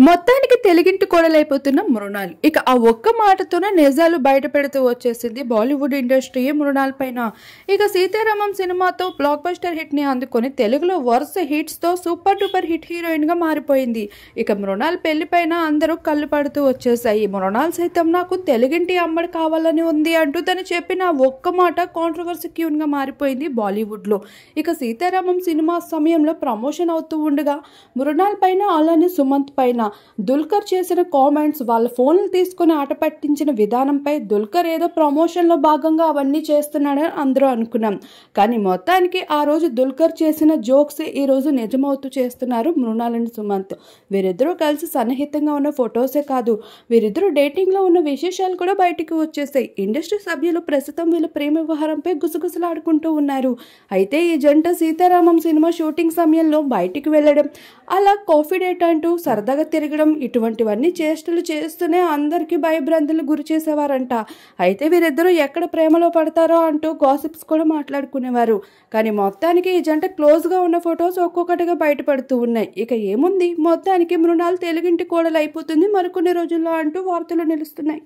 మొత్తానికి తెలుగింటి కోడలైపోతున్న మృణాల్ ఇక ఆ ఒక్క మాటతోనే నిజాలు బయట పెడుతూ వచ్చేసింది బాలీవుడ్ ఇండస్ట్రీ మృణాల్ పైన. ఇక సీతారామం సినిమాతో బ్లాక్ బస్టర్ హిట్ ని అందుకొని తెలుగులో వరుస హిట్స్ తో సూపర్ డూపర్ హిట్ హీరోయిన్ గా మారిపోయింది. ఇక మృణాల్ పెళ్లి పైన అందరూ కళ్ళు పడుతూ వచ్చేసాయి. మృణాల్ సైతం నాకు తెలుగింటి అమ్మడి కావాలని ఉంది అంటూ తను చెప్పిన ఒక్క మాట కాంట్రవర్సీ క్యూన్ గా మారిపోయింది బాలీవుడ్ లో. ఇక సీతారామం సినిమా సమయంలో ప్రమోషన్ అవుతూ ఉండగా మృణాల్ పైన అలానే సుమంత్ పైన దుల్కర్ చేసిన కామెంట్స్, వాళ్ళ ఫోన్లు తీసుకుని ఆట పట్టించిన విధానంపై దుల్కర్ ఏదో ప్రమోషన్ లో భాగంగా అవన్నీ చేస్తున్నాడని అందరూ అనుకున్నాం. కానీ మొత్తానికి ఆ రోజు దుల్కర్ చేసిన జోక్స్ ఈ రోజు నిజమవుతూ చేస్తున్నారు మృణాల్ అండ్ సుమంత్. వీరిద్దరూ కలిసి సన్నిహితంగా ఉన్న ఫొటోసే కాదు, వీరిద్దరూ డేటింగ్ లో ఉన్న విశేషాలు కూడా బయటికి వచ్చేసాయి. ఇండస్ట్రీ సభ్యులు ప్రస్తుతం వీళ్ళ ప్రేమ వ్యవహారంపై గుసగుసలాడుకుంటూ ఉన్నారు. అయితే ఈ జంట సీతారామం సినిమా షూటింగ్ సమయంలో బయటికి వెళ్ళడం, అలా కాఫీ డేట్ అంటూ సరదాగా తిరగడం, ఇటువంటివన్నీ చేష్టలు చేస్తూనే అందరికీ భయభ్రాంతులు గురి చేసేవారంట. అయితే వీరిద్దరూ ఎక్కడ ప్రేమలో పడతారో అంటూ గాసిప్స్ కూడా మాట్లాడుకునేవారు. కానీ మొత్తానికి ఈ జంట క్లోజ్ గా ఉన్న ఫొటోస్ ఒక్కొక్కటిగా బయటపడుతూ ఉన్నాయి. ఇక ఏముంది, మొత్తానికి మృణాల్ తెలుగింటి కోడలు అయిపోతుంది మరికొన్ని రోజుల్లో అంటూ వార్తలు నిలుస్తున్నాయి.